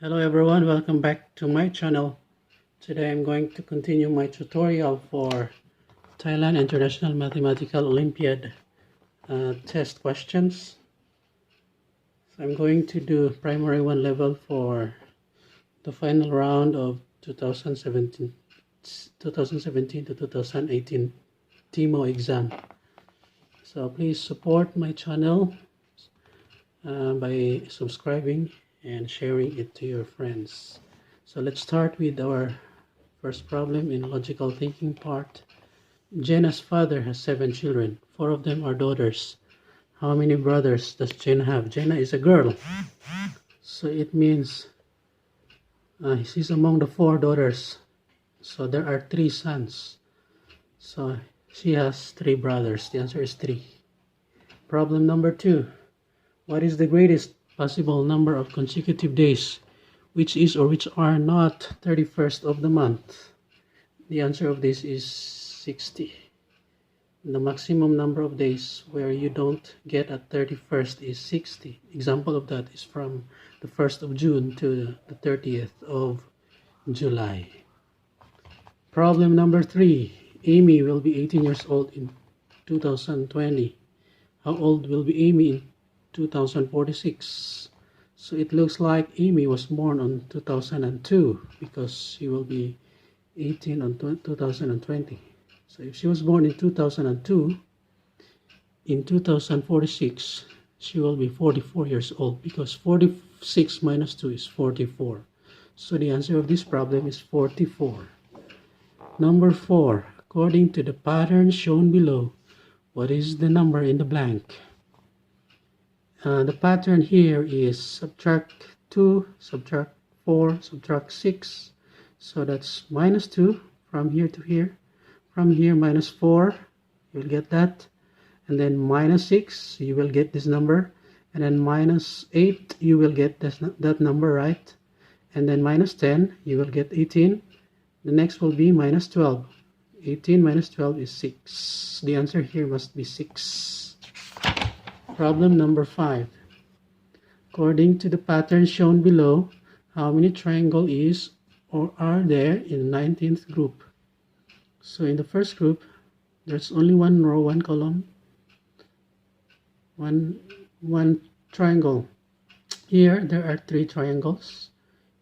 Hello everyone, welcome back to my channel. Today I'm going to continue my tutorial for Thailand International Mathematical Olympiad test questions. So I'm going to do primary 1 level for the final round of 2017 to 2018 TIMO exam. So please support my channel by subscribing and sharing it to your friends. So let's start with our first problem in logical thinking part. Jenna's father has 7 children. 4 of them are daughters. How many brothers does Jenna have? Jenna is a girl, so it means she's among the 4 daughters. So there are 3 sons. So she has 3 brothers. The answer is 3. Problem number 2. What is the greatest possible number of consecutive days which is or which are not 31st of the month? The answer of this is 60. The maximum number of days where you don't get a 31st is 60. Example of that is from the 1st of June to the 30th of July. Problem number 3. Amy will be 18 years old in 2020. How old will be Amy in 2046? So it looks like Amy was born on 2002 because she will be 18 on 2020. So if she was born in 2002, in 2046 she will be 44 years old because 46 minus 2 is 44. So the answer of this problem is 44. Number 4. According to the pattern shown below, what is the number in the blank? The pattern here is subtract 2, subtract 4, subtract 6. So that's minus 2 from here to here. From here, minus 4, you'll get that. And then minus 6, you will get this number. And then minus 8, you will get that number, right? And then minus 10, you will get 18. The next will be minus 12. 18 minus 12 is 6. The answer here must be 6. Problem number 5. According to the pattern shown below, how many triangles is or are there in the 19th group? So in the first group, there's only one row, one column, one triangle. Here there are 3 triangles.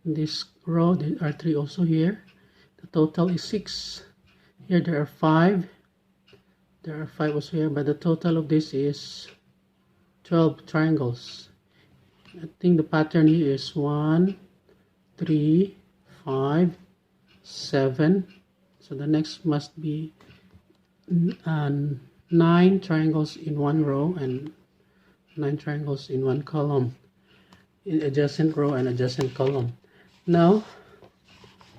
In this row there are 3 also here. The total is 6. Here there are 5. There are 5 also here, but the total of this is 12 triangles. I think the pattern here is 1, 3, 5, 7. So the next must be 9 triangles in one row and 9 triangles in one column, in adjacent row and adjacent column. Now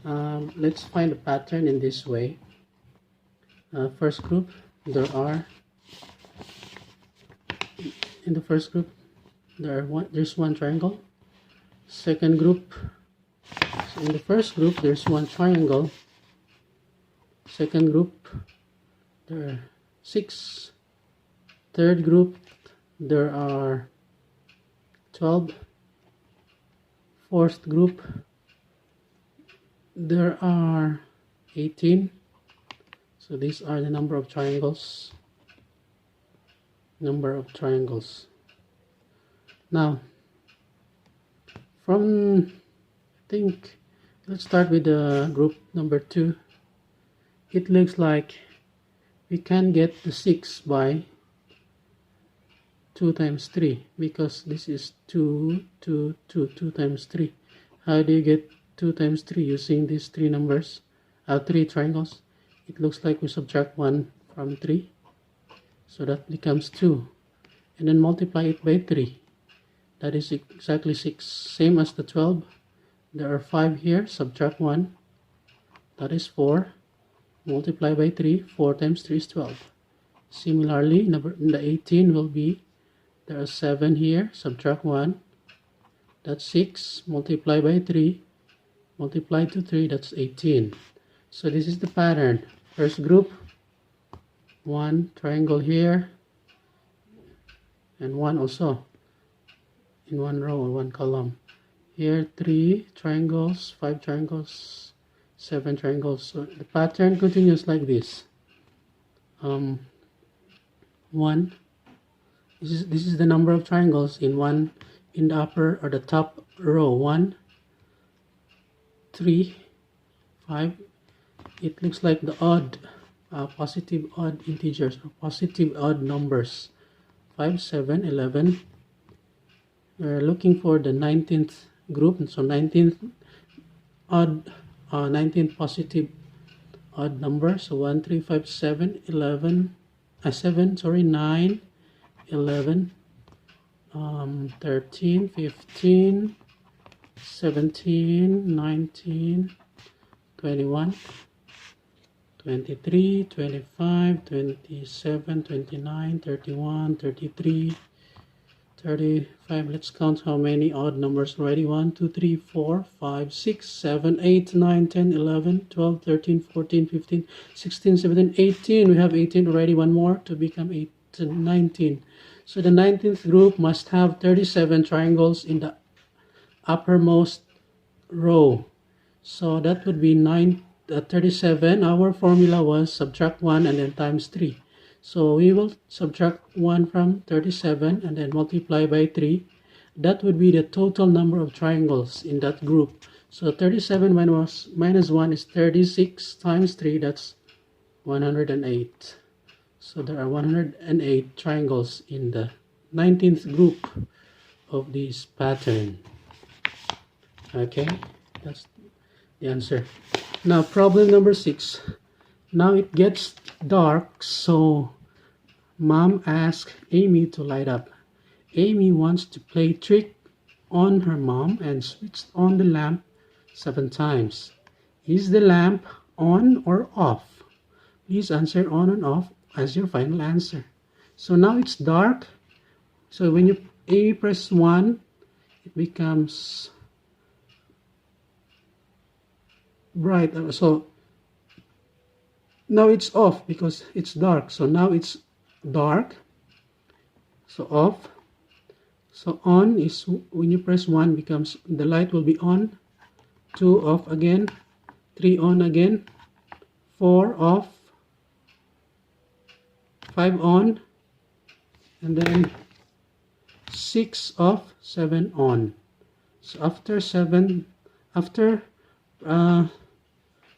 let's find a pattern in this way. First group, in the first group there's one triangle. Second group, so in the first group there's one triangle. Second group there are 6. Third group there are 12. Fourth group there are 18. So these are the number of triangles. Now let's start with the group number 2. It looks like we can get the 6 by 2 times 3 because this is 2 times 3. How do you get 2 times 3 using these 3 numbers? 3 triangles. It looks like we subtract 1 from 3. So that becomes 2. And then multiply it by 3. That is exactly 6. Same as the 12. There are 5 here. Subtract 1. That is 4. Multiply by 3. 4 times 3 is 12. Similarly, the 18 will be, there are 7 here. Subtract 1. That's 6. Multiply by 3. Multiply to 3. That's 18. So this is the pattern. First group, 1 triangle here and 1 also in one row or one column. here 3 triangles, 5 triangles, 7 triangles. So the pattern continues like this. 1. This is the number of triangles in the upper or the top row. 1, 3, 5. It looks like the odd, positive odd integers or positive odd numbers. 5, 7, 11. We're looking for the 19th group, so 19th odd, 19th positive odd number. So 1, 3, 5, 7, 11, 7, sorry, 9, 11, 13, 15, 17, 19, 21, 23, 25, 27, 29, 31, 33, 35. Let's count how many odd numbers already. 1, 2, 3, 4, 5, 6, 7, 8, 9, 10, 11, 12, 13, 14, 15, 16, 17, 18. We have 18 already. One more to become 19. So the 19th group must have 37 triangles in the uppermost row. So that would be 37. Our formula was subtract 1 and then times 3. So we will subtract 1 from 37 and then multiply by 3. That would be the total number of triangles in that group. So 37 minus 1 is 36 times 3, that's 108. So there are 108 triangles in the 19th group of this pattern. Okay, that's the answer. Now problem number 6. Now it gets dark, so Mom asked Amy to light up. Amy wants to play trick on her mom and switched on the lamp 7 times. Is the lamp on or off? Please answer on and off as your final answer. So now it's dark. So when Amy press 1, it becomes bright. So now it's off because it's dark. So now it's dark. So off. So on is when you press 1 becomes the light will be on. 2 off again. 3 on again. 4 off. 5 on. And then 6 off. 7 on. So after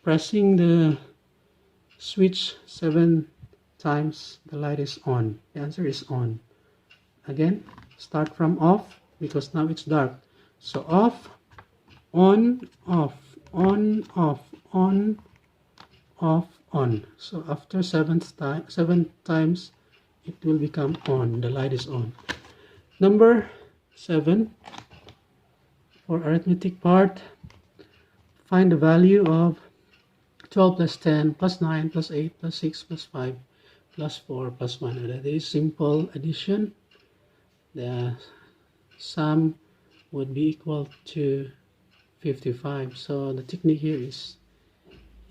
pressing the switch 7 times, the light is on. The answer is on. Again, start from off because now it's dark. So off, on, off, on, off, on, off, on. So after 7 times, it will become on. The light is on. Number 7, for arithmetic part, find the value of 12 plus 10 plus 9 plus 8 plus 6 plus 5 plus 4 plus 1. And that is simple addition. The sum would be equal to 55. So the technique here is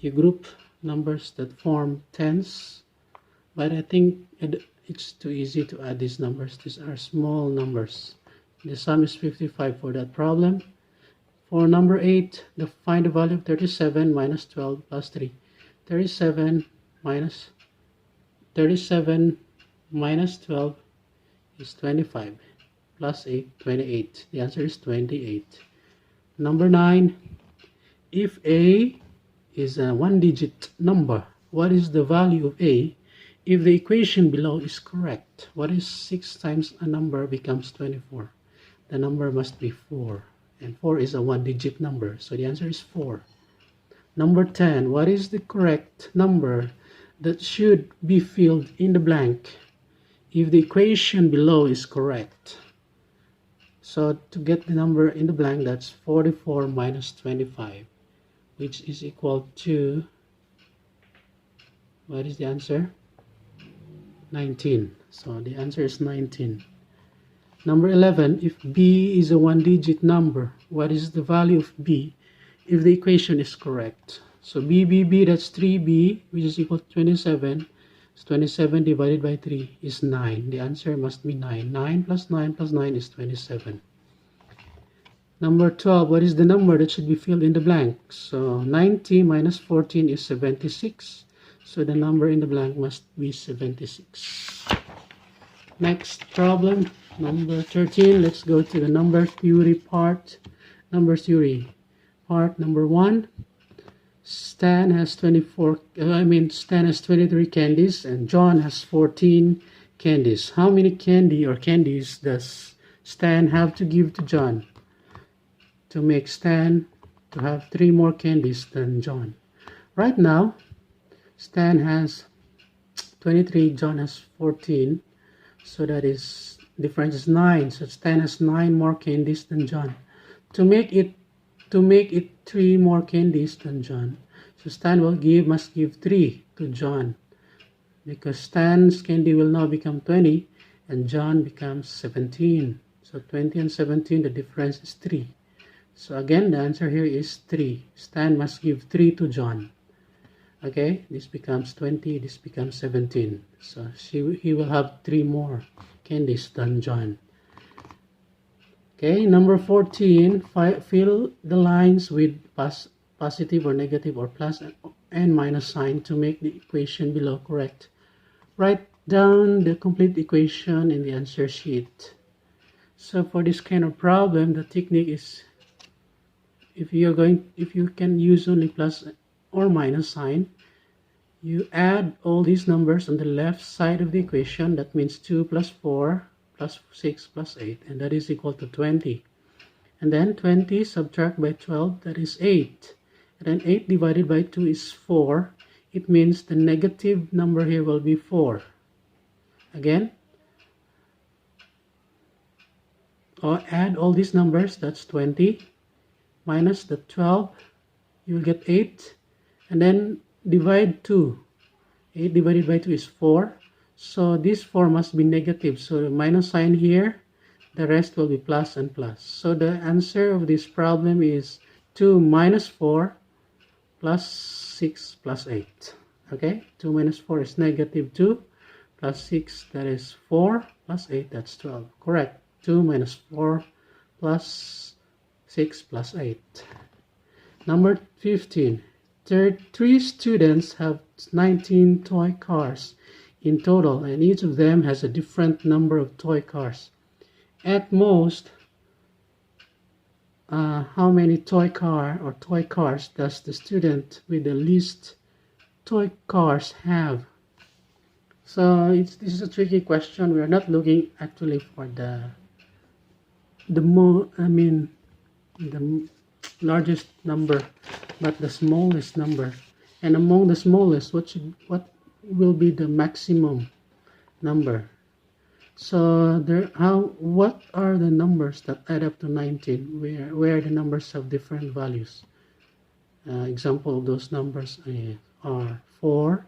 you group numbers that form tens, but I think it's too easy to add these numbers. These are small numbers. The sum is 55 for that problem. For number 8, find the value of 37 minus 12 plus 3. 37 minus 12 is 25 plus 8, 28. The answer is 28. Number 9, if A is a 1-digit number, what is the value of A if the equation below is correct? What is 6 times a number becomes 24? The number must be 4. And 4 is a 1-digit number, so the answer is 4. Number 10, what is the correct number that should be filled in the blank if the equation below is correct? So to get the number in the blank, that's 44 minus 25, which is equal to, what is the answer? 19. So the answer is 19. Number 11, if B is a 1-digit number, what is the value of B if the equation is correct? So B, that's 3B, which is equal to 27. So 27 divided by 3 is 9. The answer must be 9. 9 plus 9 plus 9 is 27. Number 12, what is the number that should be filled in the blank? So 90 minus 14 is 76. So the number in the blank must be 76. Next problem, number 13. Let's go to the number theory part. Number theory part number 1. Stan has 23 candies and John has 14 candies. How many candies does Stan have to give to John to make Stan to have 3 more candies than John? Right now, Stan has 23, John has 14, so that is difference is 9. So Stan has 9 more candies than John. To make it 3 more candies than John, so Stan must give 3 to John, because Stan's candy will now become 20 and John becomes 17. So 20 and 17, the difference is 3. So again, the answer here is 3. Stan must give 3 to John. Okay, this becomes 20, this becomes 17. So he will have 3 more candies than John. Okay, number 14, fill the lines with positive or negative or plus and minus sign to make the equation below correct. Write down the complete equation in the answer sheet. So for this kind of problem, the technique is, if you can use only plus or minus sign, you add all these numbers on the left side of the equation. That means 2 plus 4 plus 6 plus 8, and that is equal to 20. And then 20 subtract by 12, that is 8. And then 8 divided by 2 is 4. It means the negative number here will be 4. Again, add all these numbers, that's 20, minus the 12, you will get 8, and then divide 2. 8 divided by 2 is 4. So this 4 must be negative. So the minus sign here, the rest will be plus and plus. So the answer of this problem is 2 minus 4 plus 6 plus 8. Okay, 2 minus 4 is negative 2 plus 6, that is 4 plus 8, that's 12. Correct. 2 minus 4 plus 6 plus 8. Number 15. 3 students have 19 toy cars in total, and each of them has a different number of toy cars. At most, how many toy cars does the student with the least toy cars have? So this is a tricky question. We are not looking actually for the largest number, but the smallest number. And among the smallest, what will be the maximum number? So what are the numbers that add up to 19, where the numbers have different values? Example of those numbers are 4,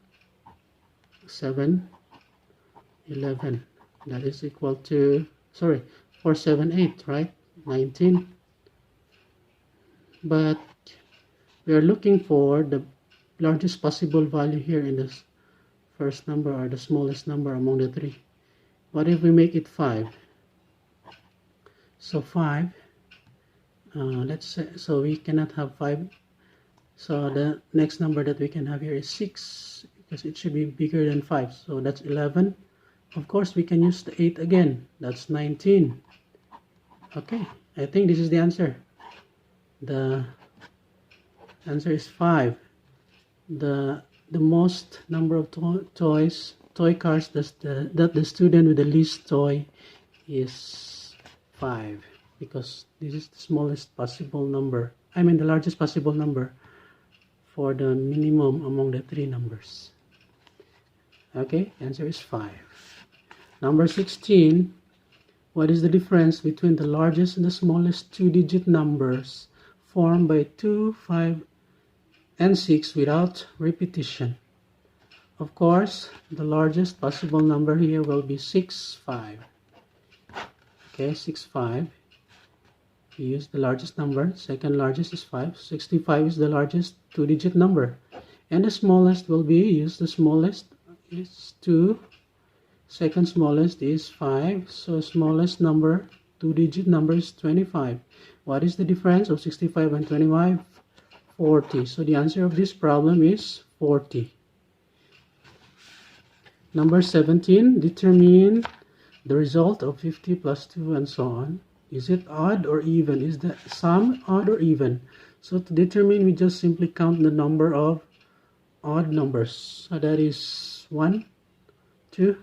7, 11. That is equal to 4, 7, 8, right? 19. But we are looking for the largest possible value here in this first number, or the smallest number among the 3. What if we make it 5? So 5, let's say, so we cannot have 5. So the next number that we can have here is 6, because it should be bigger than 5. So that's 11. Of course, we can use the 8 again. That's 19. Okay, I think this is the answer. The answer is 5. The most number of toy cars that the student with the least toy is 5, because this is the smallest possible number. The largest possible number for the minimum among the 3 numbers. Okay, answer is 5. Number 16. What is the difference between the largest and the smallest 2-digit numbers formed by 2, 5, and 6 without repetition? Of course, the largest possible number here will be 65. Okay, 65. We use the largest number. Second largest is 5. 65 is the largest 2-digit number. And the smallest will be the smallest is 2. Second smallest is 5. So smallest number, 2-digit number is 25. What is the difference of 65 and 25? 40. So the answer of this problem is 40. Number 17, determine the result of 50 plus 2 and so on. Is it odd or even? Is the sum odd or even? So to determine, we just simply count the number of odd numbers. So that is 1, 2,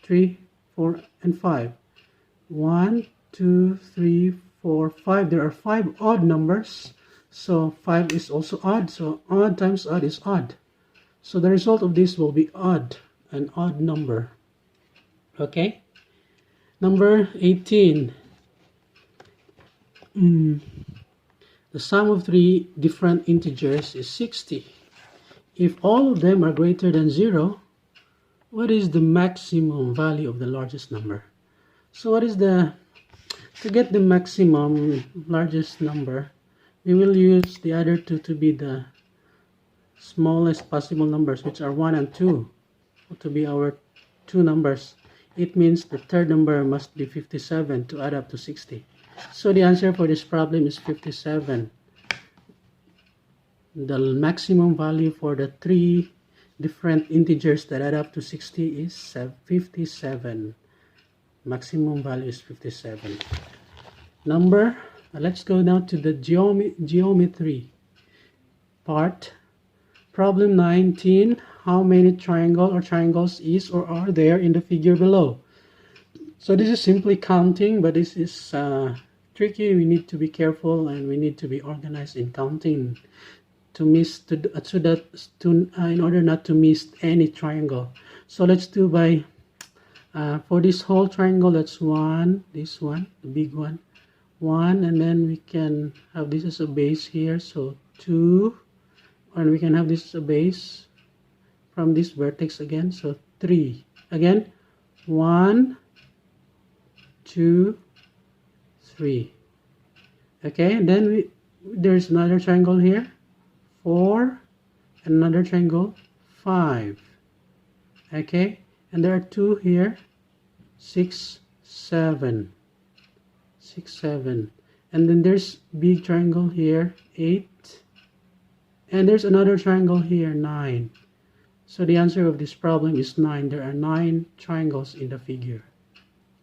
3, 4, and 5. 1, 2, 3, 4, 5. There are 5 odd numbers. So 5 is also odd. So odd times odd is odd. So the result of this will be odd, an odd number. Okay? Number 18. The sum of 3 different integers is 60. If all of them are greater than 0, what is the maximum value of the largest number? So what is to get the maximum largest number, we will use the other two to be the smallest possible numbers, which are 1 and 2, to be our two numbers. It means the third number must be 57 to add up to 60. So the answer for this problem is 57. The maximum value for the 3 different integers that add up to 60 is 57. Maximum value is 57. Let's go now to the geometry part. Problem 19. How many triangle or triangles is or are there in the figure below? So this is simply counting, but this is tricky. We need to be careful and we need to be organized in counting in order not to miss any triangle. So let's do by for this whole triangle, that's 1, this one, the big one, 1, and then we can have this as a base here, so 2, and we can have this as a base from this vertex again, so 3. Again, 1, 2, 3. Okay, and then there's another triangle here, 4, and another triangle, 5. Okay, and there are 2 here, 6, 7. 6, 7. And then there's big triangle here, 8. And there's another triangle here, 9. So the answer of this problem is 9. There are 9 triangles in the figure.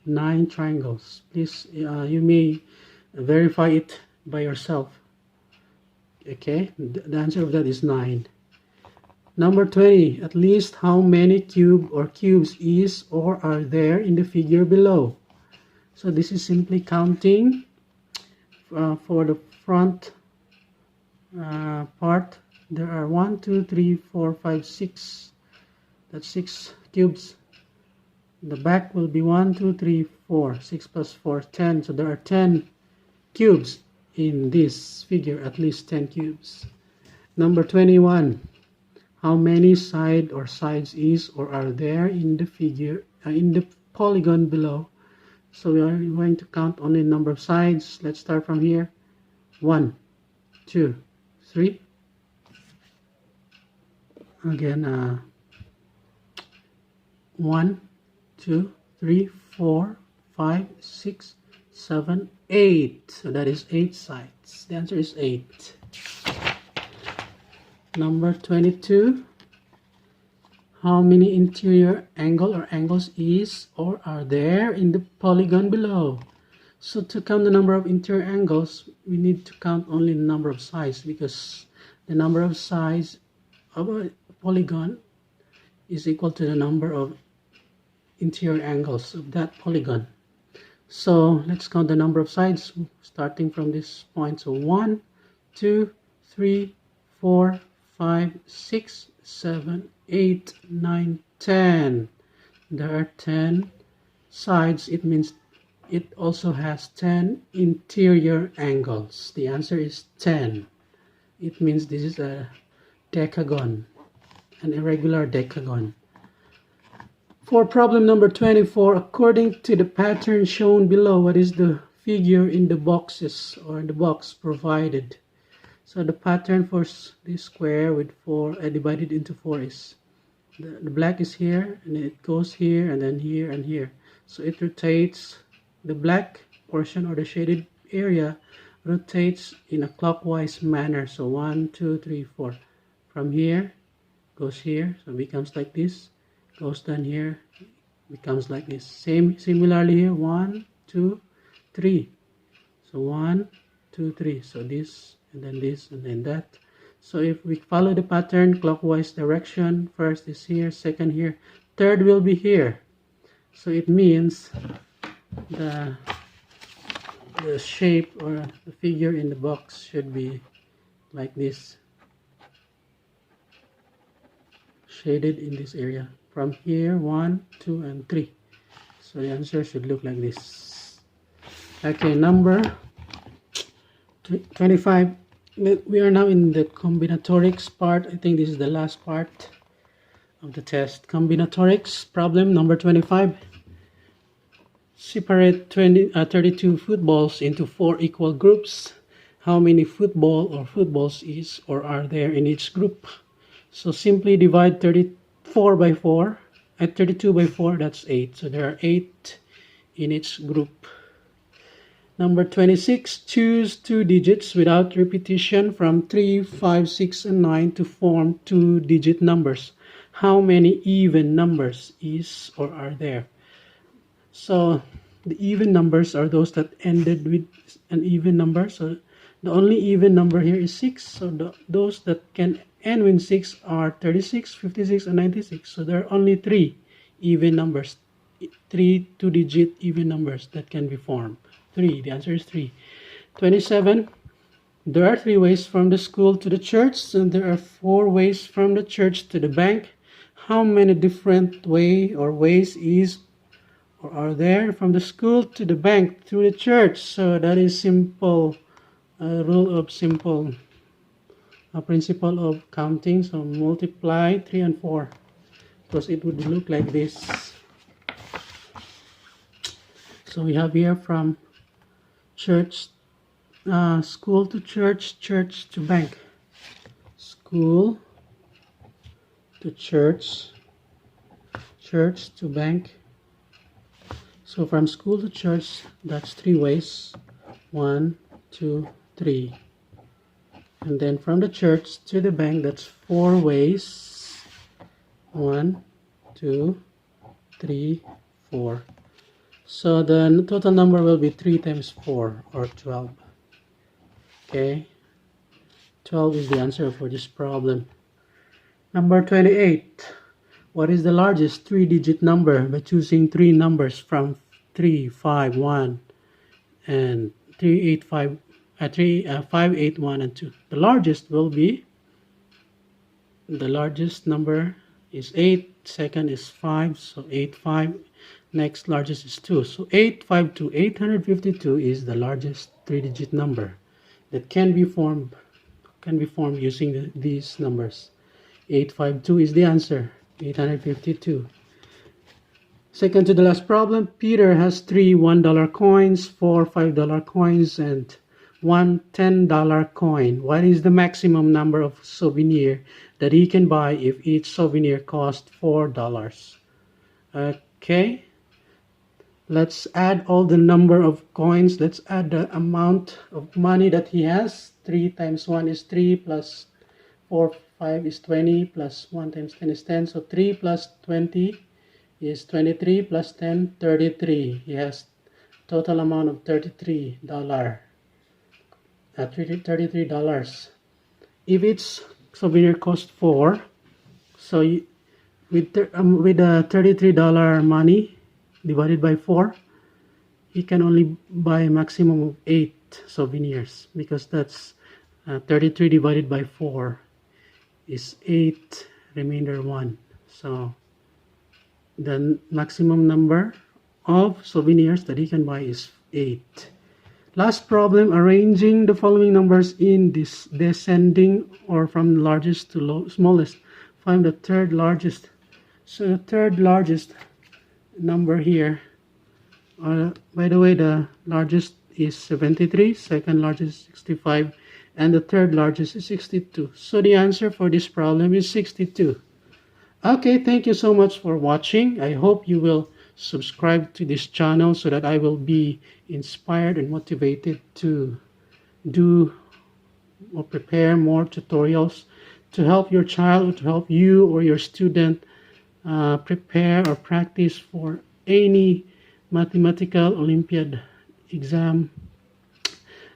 9 triangles. Please, you may verify it by yourself. Okay, the answer of that is 9. Number 20. At least how many cubes is or are there in the figure below? So this is simply counting for the front part. There are 1, 2, 3, 4, 5, 6. That's 6 cubes. The back will be 1, 2, 3, 4. 6 plus 4, 10. So there are 10 cubes in this figure, at least 10 cubes. Number 21. How many sides is or are there in the figure, in the polygon below? So we are going to count only the number of sides. Let's start from here. 1, 2, 3. Again, 1, 2, 3, 4, 5, 6, 7, 8. So that is 8 sides. The answer is 8. Number 22. How many interior angle or angles is or are there in the polygon below? So to count the number of interior angles, we need to count only the number of sides, because the number of sides of a polygon is equal to the number of interior angles of that polygon. So let's count the number of sides starting from this point. So 1, 2, 3, 4, 5, 6, 7, 8, 9, 10. There are 10 sides. It means it also has 10 interior angles. The answer is 10. It means this is a decagon, an irregular decagon. For problem number 24, according to the pattern shown below, what is the figure in the boxes or in the box provided? So the pattern for this square with 4 divided into 4 is the black is here, and it goes here, and then here and here. So it rotates the black portion or the shaded area rotates in a clockwise manner. So 1, 2, 3, 4. From here, goes here, so it becomes like this. Goes down here, becomes like this. Similarly here, 1, 2, 3. So 1, 2, 3. So this, and then that. So if we follow the pattern clockwise direction, first is here, second here, third will be here. So it means the shape or the figure in the box should be like this, shaded in this area. From here, 1, 2, and 3. So the answer should look like this. Okay, number 25. We are now in the combinatorics part. I think this is the last part of the test. Combinatorics problem number 25. Separate 32 footballs into 4 equal groups. How many footballs is or are there in each group? So simply divide 34 by 4. At 32 by 4, that's 8. So there are 8 in each group. Number 26, choose 2 digits without repetition from 3, 5, 6, and 9 to form 2-digit numbers. How many even numbers is or are there? So the even numbers are those that ended with an even number. So the only even number here is 6. So those that can end with 6 are 36, 56, and 96. So there are only 3 even numbers, 3 2-digit even numbers that can be formed. 3. The answer is 3. 27. There are 3 ways from the school to the church, and there are 4 ways from the church to the bank. How many different ways is or are there from the school to the bank through the church? So that is simple, rule of simple, a principle of counting. So multiply 3 and 4, because it would look like this. So we have here from church, school to church, church to bank. School to church, church to bank. So from school to church, that's 3 ways. 1, 2, 3. And then from the church to the bank, that's 4 ways. 1, 2, 3, 4. So the total number will be 3 times 4, or 12. Okay, 12 is the answer for this problem. Number 28. What is the largest 3-digit number by choosing 3 numbers from 3, 5, 1, and 3, 8, 5, 5, 8, 1, and 2? The largest will be, the largest number is 8, second is 5, so 8, 5. Next largest is 2. So 852, 852 is the largest 3-digit number that can be formed using these numbers. 852 is the answer. 852. Second to the last problem. Peter has 3 $1 coins, 4 $5 coins, and 1 $10 coin. What is the maximum number of souvenir that he can buy if each souvenir costs $4? Okay. Let's add all the number of coins. Let's add the amount of money that he has. 3 times 1 is 3, plus 4, 5 is 20, plus 1 times 10 is 10. So 3 plus 20 is 23, plus 10, 33. He has total amount of $33. $33. If its souvenir cost 4, so with the $33 money divided by 4, he can only buy a maximum of 8 souvenirs, because that's 33 divided by 4 is 8, remainder 1. So the maximum number of souvenirs that he can buy is 8. Last problem, arranging the following numbers in this descending or from largest to smallest. Find the third largest. So the third largest number here, by the way, the largest is 73, second largest is 65, and the third largest is 62. So the answer for this problem is 62. Okay, thank you so much for watching. I hope you will subscribe to this channel so that I will be inspired and motivated to do or prepare more tutorials to help your child or to help you or your student prepare or practice for any mathematical Olympiad exam.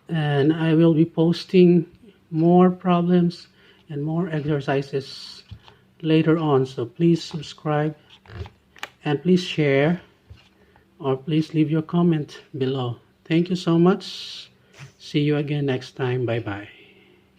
And I will be posting more problems and more exercises later on. So please subscribe and please share, or please leave your comment below. Thank you so much. See you again next time. Bye bye.